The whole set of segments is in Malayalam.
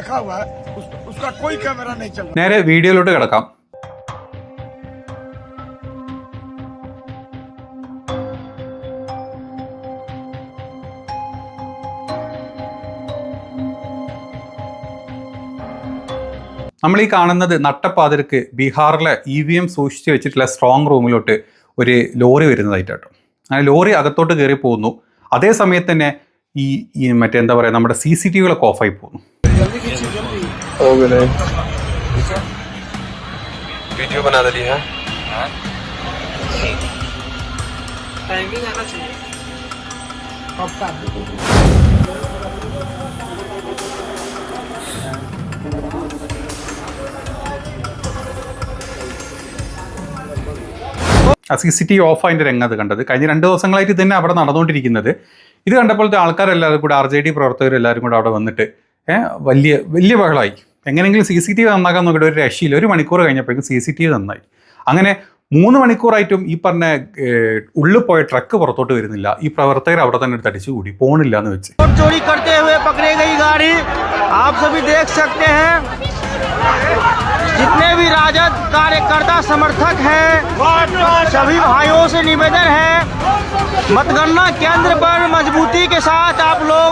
रखा हुआ है, उसका कोई कैमरा नहीं चल रहा। നേരെ വീഡിയോയിലോട്ട് കിടക്കാം. നമ്മൾ ഈ കാണുന്നത് നട്ടപ്പാതിരക്ക് ബീഹാറിലെ EVM സൂക്ഷിച്ച് വെച്ചിട്ടുള്ള സ്ട്രോങ് റൂമിലോട്ട് ഒരു ലോറി വരുന്നതായിട്ടോ. അങ്ങനെ ലോറി അകത്തോട്ട് കയറി പോകുന്നു. അതേ സമയത്ത് തന്നെ ഈ മറ്റേ എന്താ പറയുക, നമ്മുടെ CCTVകളൊക്കെ ഓഫായി പോകുന്നു. वीडियो बना दली है ആ CCTV ഓഫായതിൻ്റെ രംഗത്ത് കണ്ടത്. കഴിഞ്ഞ 2 ദിവസങ്ങളായിട്ട് തന്നെ അവിടെ നടന്നുകൊണ്ടിരിക്കുന്നത്. ഇത് കണ്ടപ്പോഴത്തെ ആൾക്കാരെല്ലാവരും കൂടെ RJD പ്രവർത്തകരെല്ലാവരും കൂടെ അവിടെ വന്നിട്ട് വലിയ ബഹളമായി. എങ്ങനെയെങ്കിലും CCTV നന്നാക്കാൻ നോക്കിയിട്ട് ഒരു രക്ഷയില്ല. 1 മണിക്കൂർ കഴിഞ്ഞപ്പോഴേക്കും CCTV നന്നായി. അങ്ങനെ 3 മണിക്കൂറായിട്ടും ഈ പറഞ്ഞ ഉള്ളിൽ പോയ ട്രക്ക് പുറത്തോട്ട് വരുന്നില്ല. ഈ പ്രവർത്തകർ അവിടെ തന്നെ തടിച്ചു കൂടി പോണില്ല എന്ന് വെച്ച്. चोरी करते हुए पकड़ी गई गाड़ी आप सभी देख सकते हैं. जितने भी राजद कार्यकर्ता समर्थक हैं सभी भाइयों से निवेदन है मतगणना केंद्र पर मजबूती के साथ आप लोग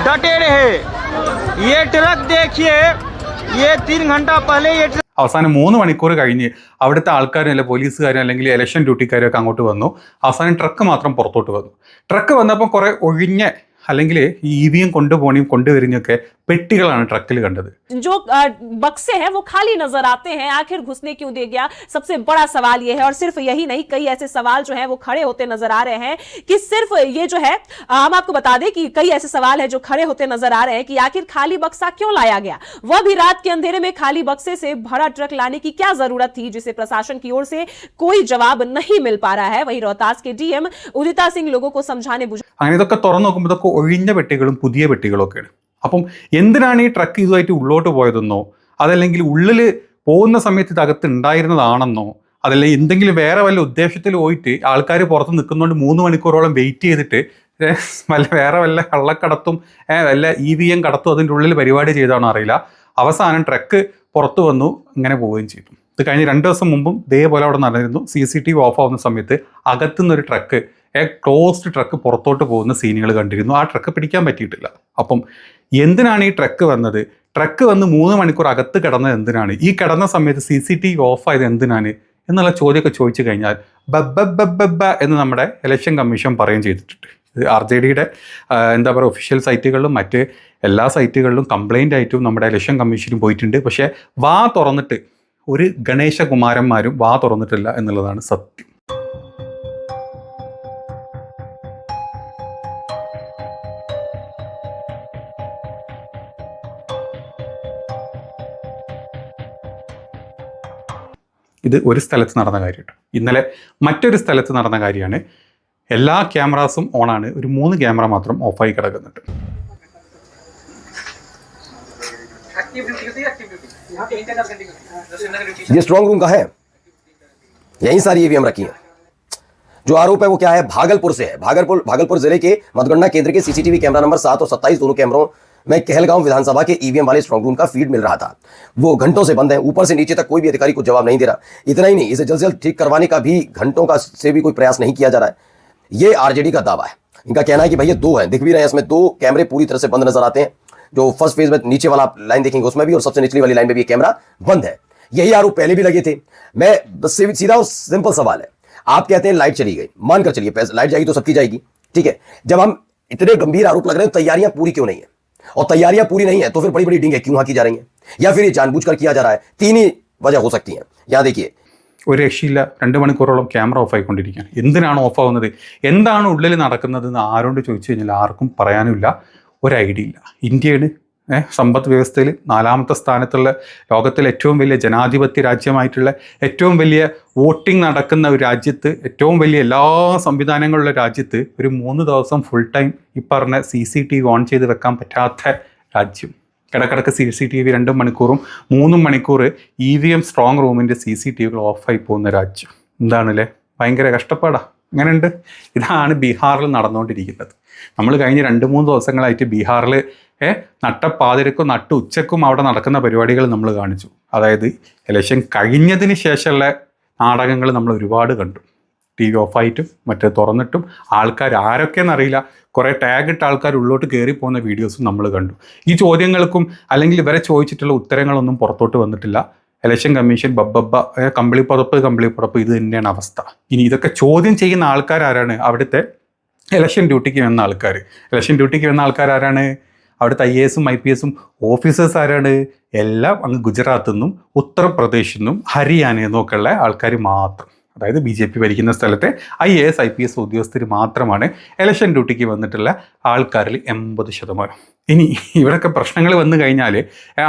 डटे रहे. ये ट्रक देखिए, ये 3 घंटा पहले ये അവസാനം 3 മണിക്കൂർ കഴിഞ്ഞ് അവിടുത്തെ ആൾക്കാരും അല്ലെ പോലീസുകാരും അല്ലെങ്കിൽ ഇലക്ഷൻ ഡ്യൂട്ടിക്കാരും ഒക്കെ അങ്ങോട്ട് വന്നു. അവസാനം ട്രക്ക് മാത്രം പുറത്തോട്ട് വന്നു. ട്രക്ക് വന്നപ്പോൾ കുറേ ഒഴിഞ്ഞ അല്ലെങ്കിൽ ഈ EVM കൊണ്ടുവരുന്നൊക്കെ പെട്ടികളാണ് ട്രക്കിൽ കണ്ടത്. जो बक्से हैं वो खाली नजर आते हैं. आखिर घुसने क्यों दे गया, सबसे बड़ा सवाल ये है. और सिर्फ यही नहीं, कई ऐसे सवाल जो हैं वो खड़े होते नजर आ रहे हैं कि सिर्फ ये जो है, हम आपको बता दें कि कई ऐसे सवाल हैं जो खड़े होते नजर आ रहे हैं कि आखिर खाली बक्सा क्यों लाया गया. वह भी रात के अंधेरे में खाली बक्से से भरा ट्रक लाने की क्या जरूरत थी, जिसे प्रशासन की ओर से कोई जवाब नहीं मिल पा रहा है. वहीं रोहतास के DM उदिता सिंह लोगों को समझाने അങ്ങനെ ഇതൊക്കെ തുറന്നു നോക്കുമ്പോൾ ഇതൊക്കെ ഒഴിഞ്ഞ പെട്ടികളും പുതിയ പെട്ടികളൊക്കെയാണ്. അപ്പം എന്തിനാണ് ഈ ട്രക്ക് ഇതുമായിട്ട് ഉള്ളോട്ട് പോയതെന്നോ, അതല്ലെങ്കിൽ ഉള്ളിൽ പോകുന്ന സമയത്ത് ഇതകത്ത് ഉണ്ടായിരുന്നതാണെന്നോ, അതല്ലെങ്കിൽ എന്തെങ്കിലും വേറെ വല്ല ഉദ്ദേശത്തിൽ പോയിട്ട് ആൾക്കാർ പുറത്ത് നിൽക്കുന്നതുകൊണ്ട് 3 മണിക്കൂറോളം വെയിറ്റ് ചെയ്തിട്ട് വേറെ വല്ല കള്ളക്കടത്തും വല്ല EVM കടത്തും അതിൻ്റെ ഉള്ളിൽ പരിപാടി ചെയ്താണോ അറിയില്ല. അവസാനം ട്രക്ക് പുറത്തു വന്നു, ഇങ്ങനെ പോവുകയും ചെയ്തു. ഇത് കഴിഞ്ഞ് 2 ദിവസം മുമ്പും ഇതേപോലെ അവിടെ നടന്നിരുന്നു. CCTV ഓഫ് ആവുന്ന സമയത്ത് അകത്തുനിന്നൊരു ട്രക്ക്, ക്ലോസ്ഡ് ട്രക്ക് പുറത്തോട്ട് പോകുന്ന സീനുകൾ കണ്ടിരുന്നു. ആ ട്രക്ക് പിടിക്കാൻ പറ്റിയിട്ടില്ല. അപ്പം എന്തിനാണ് ഈ ട്രക്ക് വന്നത്? ട്രക്ക് വന്ന് 3 മണിക്കൂർ അകത്ത് കിടന്നത് എന്തിനാണ്? ഈ കിടന്ന സമയത്ത് CCTV ഓഫായത് എന്തിനാണ് എന്നുള്ള ചോദ്യമൊക്കെ ചോദിച്ചു കഴിഞ്ഞാൽ ബബ്ബ എന്ന് നമ്മുടെ ഇലക്ഷൻ കമ്മീഷൻ പറയുകയും ചെയ്തിട്ടുണ്ട്. ഇത് RJDയുടെ എന്താ പറയുക, ഒഫീഷ്യൽ സൈറ്റുകളിലും മറ്റ് എല്ലാ സൈറ്റുകളിലും കംപ്ലൈൻ്റ് ആയിട്ടും നമ്മുടെ ഇലക്ഷൻ കമ്മീഷനും പോയിട്ടുണ്ട്. പക്ഷേ വാ തുറന്നിട്ട് ഒരു ഗണേശകുമാരന്മാരും വാ തുറന്നിട്ടില്ല എന്നുള്ളതാണ് സത്യം. ഇത് ഒരു സ്ഥലത്ത് നടന്ന കാര്യമാണ്. ഇന്നലെ മറ്റൊരു സ്ഥലത്ത് നടന്ന കാര്യമാണ്. എല്ലാ ക്യാമറാസും ഓണാണ്, ഒരു 3 ക്യാമറ മാത്രം ഓഫായി കിടക്കുന്നുണ്ട്. ये स्ट्रॉन्ग रूम का है, यही सारी EVM रखी है. जो आरोप है वो क्या है, भागलपुर से है. भागलपुर जिले के मतगणना केंद्र के CCTV कैमरा नंबर 7 और 27 दोनों कैमरों में कहलगांव विधानसभा के EVM वाले स्ट्रॉन्ग रूम का फीड मिल रहा था. वो घंटों से बंद है, ऊपर से नीचे तक कोई भी अधिकारी को जवाब नहीं दे रहा. इतना ही नहीं, इसे जल्द से जल्द ठीक करवाने का भी घंटों का से भी कोई प्रयास नहीं किया जा रहा है. ये RJD का दावा है. इनका कहना है कि भैया 2 हैं, दिख भी रहे हैं, इसमें 2 कैमरे पूरी तरह से बंद नजर आते हैं. जो फर्स्ट फेज में नीचे वाला लाइन देखेंगे उसमें भी, और सबसे निचली वाली लाइन में भी कैमरा बंद है. यही आरोप पहले भी लगे थे. मैं बस सीधा और सिंपल सवाल है, आप कहते हैं लाइट चली गई, मानकर चलिए लाइट जाएगी तो सबकी जाएगी, ठीक है. जब हम इतने गंभीर आरोप लग रहे हैं, तैयारियां पूरी क्यों नहीं है? और तैयारियां पूरी नहीं है तो फिर बड़ी बड़ी डींगे क्यों हाकी जा रही हैं? या फिर ये जानबूझकर किया जा रहा है? 3 ही वजह हो सकती हैं. यहाँ देखिए, ഒരു രക്ഷയില്ല. 2 മണിക്കൂറോളം ക്യാമറ ഓഫായിക്കൊണ്ടിരിക്കുകയാണ്. എന്തിനാണ് ഓഫാവുന്നത്, എന്താണ് ഉള്ളിൽ നടക്കുന്നതെന്ന് ആരോട് ചോദിച്ചു കഴിഞ്ഞാൽ ആർക്കും പറയാനുമില്ല, ഒരു ഐഡിയ ഇല്ല. ഇന്ത്യയാണ് സമ്പദ് വ്യവസ്ഥയിൽ 4ാമത്തെ സ്ഥാനത്തുള്ള, ലോകത്തിലെ ഏറ്റവും വലിയ ജനാധിപത്യ രാജ്യമായിട്ടുള്ള, ഏറ്റവും വലിയ വോട്ടിംഗ് നടക്കുന്ന ഒരു രാജ്യത്ത്, ഏറ്റവും വലിയ എല്ലാ സംവിധാനങ്ങളുള്ള രാജ്യത്ത് ഒരു 3 ദിവസം ഫുൾ ടൈം ഈ പറഞ്ഞ CCTV ഓൺ ചെയ്ത് വെക്കാൻ പറ്റാത്ത രാജ്യം. ഇടക്കിടക്ക് CCTV 2 മണിക്കൂറും 3 മണിക്കൂർ EVM സ്ട്രോങ് റൂമിൻ്റെ CCTVകൾ ഓഫായി പോകുന്ന രാജ്യം. എന്താണല്ലേ, ഭയങ്കര കഷ്ടപ്പാടാണ്. അങ്ങനെയുണ്ട്. ഇതാണ് ബീഹാറിൽ നടന്നുകൊണ്ടിരിക്കുന്നത്. നമ്മൾ കഴിഞ്ഞ 2-3 ദിവസങ്ങളായിട്ട് ബീഹാറിൽ നട്ടപ്പാതിരക്കും നട്ടു ഉച്ചക്കും അവിടെ നടക്കുന്ന പരിപാടികൾ നമ്മൾ കാണിച്ചു. അതായത് ഇലക്ഷൻ കഴിഞ്ഞതിന് ശേഷമുള്ള നാടകങ്ങൾ നമ്മൾ ഒരുപാട് കണ്ടു. TV ഓഫായിട്ടും മറ്റേ തുറന്നിട്ടും ആൾക്കാർ ആരൊക്കെയെന്നറിയില്ല കുറേ ടാഗ് ഇട്ട ആൾക്കാർ ഉള്ളോട്ട് കയറി പോകുന്ന വീഡിയോസും നമ്മൾ കണ്ടു. ഈ ചോദ്യങ്ങൾക്കും അല്ലെങ്കിൽ ഇവരെ ചോദിച്ചിട്ടുള്ള ഉത്തരങ്ങളൊന്നും പുറത്തോട്ട് വന്നിട്ടില്ല. ഇലക്ഷൻ കമ്മീഷൻ ബബ്ബ കമ്പിളിപ്പുറപ്പ് ഇത് തന്നെയാണ് അവസ്ഥ. ഇനി ഇതൊക്കെ ചോദ്യം ചെയ്യുന്ന ആൾക്കാരാരാണ്? അവിടുത്തെ ഇലക്ഷൻ ഡ്യൂട്ടിക്ക് വന്ന ആൾക്കാർ. ഇലക്ഷൻ ഡ്യൂട്ടിക്ക് വന്ന ആൾക്കാർ ആരാണ്? അവിടുത്തെ IASഉം IPSഉം ഓഫീസേഴ്സ് ആരാണ്? എല്ലാം അങ്ങ് ഗുജറാത്തിൽ നിന്നും ഉത്തർപ്രദേശിൽ നിന്നും ഹരിയാനയിൽ നിന്നൊക്കെയുള്ള ആൾക്കാർ മാത്രം. അതായത് BJP ഭരിക്കുന്ന സ്ഥലത്തെ IAS IPS ഉദ്യോഗസ്ഥർ മാത്രമാണ് ഇലക്ഷൻ ഡ്യൂട്ടിക്ക് വന്നിട്ടുള്ള ആൾക്കാരിൽ 80%. ഇനി ഇവിടെയൊക്കെ പ്രശ്നങ്ങൾ വന്നു കഴിഞ്ഞാൽ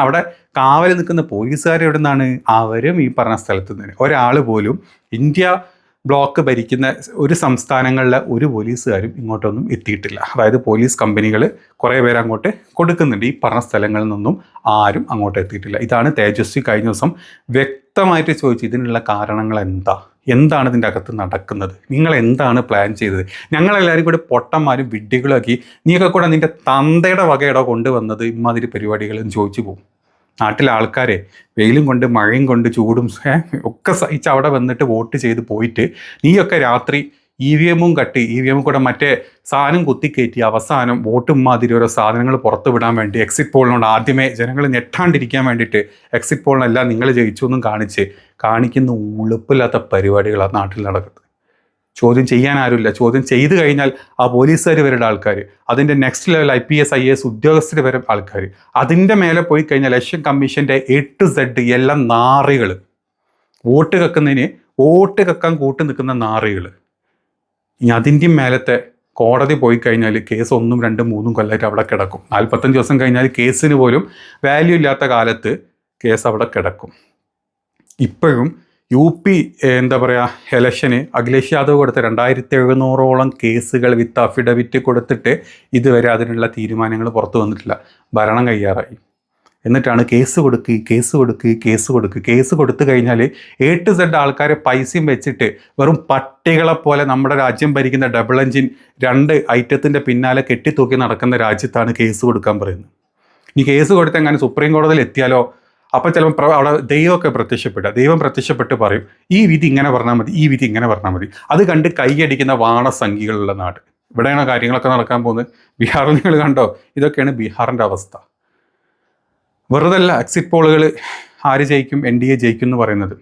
അവിടെ കാവൽ നിൽക്കുന്ന പോലീസുകാർ എവിടെ നിന്നാണ്? അവരും ഈ പറഞ്ഞ സ്ഥലത്ത് നിന്ന്. ഒരാൾ പോലും ഇന്ത്യ ബ്ലോക്ക് ഭരിക്കുന്ന ഒരു സംസ്ഥാനങ്ങളിലെ ഒരു പോലീസുകാരും ഇങ്ങോട്ടൊന്നും എത്തിയിട്ടില്ല. അതായത് പോലീസ് കമ്പനികൾ കുറേ പേര് അങ്ങോട്ട് കൊടുക്കുന്നുണ്ട്. ഈ പറഞ്ഞ സ്ഥലങ്ങളിൽ നിന്നും ആരും അങ്ങോട്ട് എത്തിയിട്ടില്ല. ഇതാണ് തേജസ്വി കഴിഞ്ഞ ദിവസം വ്യക്തമായിട്ട് ചോദിച്ചു, ഇതിനുള്ള കാരണങ്ങൾ എന്താണ് ഇതിൻ്റെ അകത്ത് നടക്കുന്നത്? നിങ്ങൾ എന്താണ് പ്ലാൻ ചെയ്തത്? ഞങ്ങളെല്ലാവരും കൂടി പൊട്ടന്മാരും വിഡ്ഢികളാക്കി നീയൊക്കെ കൂടെ നിൻ്റെ തന്തയുടെ വകയുടെ കൊണ്ടുവന്നത് ഇമാതിരി പരിപാടികളെന്ന് ചോദിച്ചു പോകും. നാട്ടിലെ ആൾക്കാരെ വെയിലും കൊണ്ട് മഴയും കൊണ്ട് ചൂടും ഒക്കെ സഹിച്ച് അവിടെ വന്നിട്ട് വോട്ട് ചെയ്ത് പോയിട്ട് നീയൊക്കെ രാത്രി EVM കട്ടി EVM കൂടെ മറ്റേ സാധനം കുത്തിക്കയറ്റി അവസാനം വോട്ടും മാതിരി ഓരോ സാധനങ്ങൾ പുറത്ത് വിടാൻ വേണ്ടി എക്സിറ്റ് പോളിനോട് ആദ്യമേ ജനങ്ങൾ ഞെട്ടാണ്ടിരിക്കാൻ വേണ്ടിയിട്ട് എക്സിറ്റ് പോളിനെല്ലാം നിങ്ങൾ ജയിച്ചു എന്നും കാണിക്കുന്ന ഉളുപ്പില്ലാത്ത പരിപാടികളാണ് നാട്ടിൽ നടക്കുന്നത്. ചോദ്യം ചെയ്യാൻ ആരുമില്ല. ചോദ്യം ചെയ്തു കഴിഞ്ഞാൽ ആ പോലീസുകാർ വരുടെ ആൾക്കാർ, അതിൻ്റെ നെക്സ്റ്റ് ലെവൽ IPS IAS ഉദ്യോഗസ്ഥർ വരെ ആൾക്കാർ, അതിൻ്റെ മേലെ പോയി കഴിഞ്ഞാൽ ഇലക്ഷൻ കമ്മീഷൻ്റെ A to Z എല്ലാം നാറികൾ, വോട്ട് കക്കാൻ കൂട്ട് നിൽക്കുന്ന നാറികൾ. ഇനി അതിൻ്റെ മേലത്തെ കോടതി പോയി കഴിഞ്ഞാൽ കേസ് 1, 2, 3 കൊല്ലമായിട്ട് അവിടെ കിടക്കും. 45 ദിവസം കഴിഞ്ഞാൽ കേസിന് പോലും വാല്യൂ ഇല്ലാത്ത കാലത്ത് കേസ് അവിടെ കിടക്കും. ഇപ്പോഴും UP ഇലക്ഷന് അഖിലേഷ് യാദവ് കൊടുത്ത 2700ഓളം കേസുകൾ വിത്ത് അഫിഡവിറ്റ് കൊടുത്തിട്ട് ഇതുവരെ അതിനുള്ള തീരുമാനങ്ങൾ പുറത്തു വന്നിട്ടില്ല. ഭരണം കയ്യാറായി. എന്നിട്ടാണ് കേസ് കൊടുത്തു കഴിഞ്ഞാൽ A to Z ആൾക്കാരെ പൈസയും വെച്ചിട്ട് വെറും പട്ടികളെ പോലെ നമ്മുടെ രാജ്യം ഭരിക്കുന്ന ഡബിൾ എഞ്ചിൻ 2 ഐറ്റത്തിൻ്റെ പിന്നാലെ കെട്ടിത്തൂക്കി നടക്കുന്ന രാജ്യത്താണ് കേസ് കൊടുക്കാൻ പറയുന്നത്. ഈ കേസ് കൊടുത്ത് എങ്ങനെ സുപ്രീം കോടതിയിൽ എത്തിയാലോ അപ്പോൾ ചിലപ്പോൾ അവിടെ ദൈവം പ്രത്യക്ഷപ്പെട്ട് പറയും ഈ വിധി ഇങ്ങനെ പറഞ്ഞാൽ മതി, അത് കണ്ട് കൈയടിക്കുന്ന വാണസംഖികളുള്ള നാട്. ഇവിടെയാണ് കാര്യങ്ങളൊക്കെ നടക്കാൻ പോകുന്നത്. ബീഹാറിൽ നിങ്ങൾ കണ്ടോ? ഇതൊക്കെയാണ് ബീഹാറിൻ്റെ അവസ്ഥ. വെറുതെ അല്ല എക്സിറ്റ് പോളുകൾ ആര് ജയിക്കും, NDA ജയിക്കും എന്ന് പറയുന്നത്.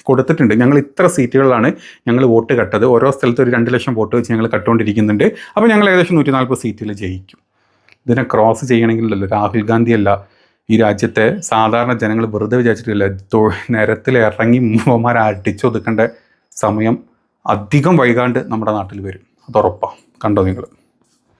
കൊടുത്തിട്ടുണ്ട്. ഞങ്ങൾ ഇത്ര സീറ്റുകളിലാണ് ഞങ്ങൾ വോട്ട് കട്ടത്. ഓരോ സ്ഥലത്ത് ഒരു 2 ലക്ഷം വോട്ട് വെച്ച് ഞങ്ങൾ കട്ടുകൊണ്ടിരിക്കുന്നുണ്ട്. അപ്പോൾ ഞങ്ങൾ ഏകദേശം 140 സീറ്റിൽ ജയിക്കും. ഇതിനെ ക്രോസ് ചെയ്യണമെങ്കിലല്ലോ രാഹുൽ ഗാന്ധി അല്ല ഈ രാജ്യത്തെ സാധാരണ ജനങ്ങൾ വെറുതെ വിചാരിച്ചിട്ടില്ല. നിരത്തിൽ ഇറങ്ങി മൂവന്മാരെ അടിച്ചൊതുക്കേണ്ട സമയം അധികം വൈകാണ്ട് നമ്മുടെ നാട്ടിൽ വരും. അത് ഉറപ്പാണ്. കണ്ടോ നിങ്ങൾ?